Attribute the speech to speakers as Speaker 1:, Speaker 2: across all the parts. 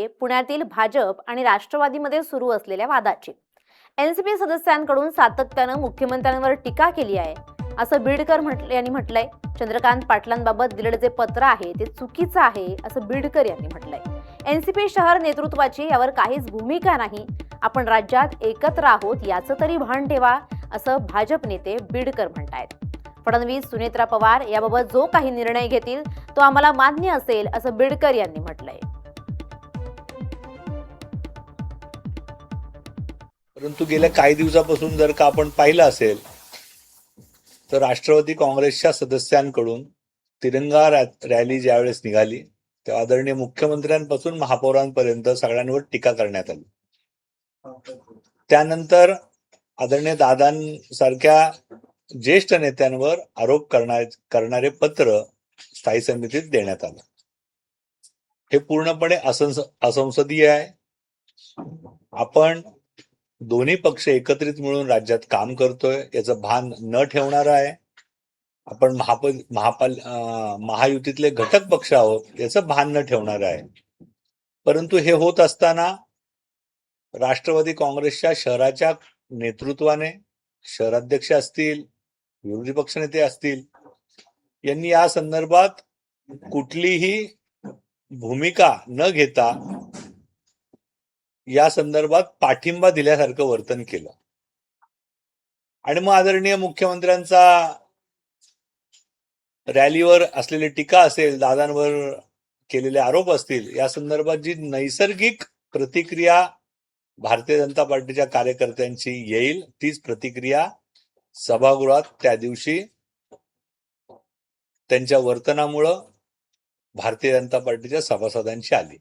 Speaker 1: आहे पुण्यातील भाजप आणि राष्ट्रवादीमध्ये सुरू असलेल्या वादाची। एनसीपी सदस्यांकडून सातत्यानं मुख्यमंत्र्यांवर टीका केली आहे असं बीडकर यांनी म्हटलंय। चंद्रकांत पाटलांबाबत दिलेलं जे पत्र आहे ते चुकीचं आहे असं बीडकर यांनी म्हटलंय। एनसीपी शहर नेतृत्वाची यावर काहीच भूमिका नाही, आपण राज्यात एकत्र आहोत याचं तरी भान ठेवा असं भाजप नेते बीडकर म्हणतायत। फडणवीस सुनेत्रा पवार याबाबत जो काही निर्णय घेतील तो आम्हाला मान्य असेल असं बीडकर यांनी म्हटलंय।
Speaker 2: परंतु गेल्या काही दिवसापासून जर का आपण पाहिलं असेल तर राष्ट्रवादी काँग्रेसच्या सदस्यांकडून तिरंगा रॅली ज्यावेळेस निघाली तेव्हा आदरणीय मुख्यमंत्र्यांपासून महापौरांपर्यंत सगळ्यांवर टीका करण्यात आली। त्यानंतर आदरणीय दादांसारख्या ज्येष्ठ नेत्यांवर आरोप करणारे पत्र स्थायी समितीत देण्यात आलं। हे पूर्णपणे असंसदीय आहे। आपण दोन्ही पक्ष एकत्रित मिळून राज्यात काम करतोय याचं भान न ठेवणार आहे। आपण महायुतीतले घटक पक्ष आहोत याचं भान न ठेवणार आहे। परंतु हे होत असताना राष्ट्रवादी काँग्रेसच्या शहराच्या नेतृत्वाने, शहराध्यक्ष असतील, विरोधी पक्षनेते असतील, यांनी या संदर्भात कुठलीही भूमिका न घेता या संदर्भात पाठिंबा दिल्यासारखं वर्तन केलं। आणि मग आदरणीय मुख्यमंत्र्यांचा रॅलीवर असलेली टीका असेल, दादांवर केलेले आरोप असतील, या संदर्भात जी नैसर्गिक प्रतिक्रिया भारतीय जनता पार्टीच्या कार्यकर्त्यांची येईल तीच प्रतिक्रिया सभागृहात त्या दिवशी त्यांच्या वर्तनामुळं भारतीय जनता पार्टीच्या सभासदांची आली।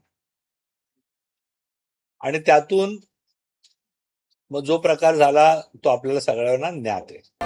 Speaker 2: आणि त्यातून मग जो प्रकार झाला तो आपल्याला सगळ्यांना ज्ञात आहे।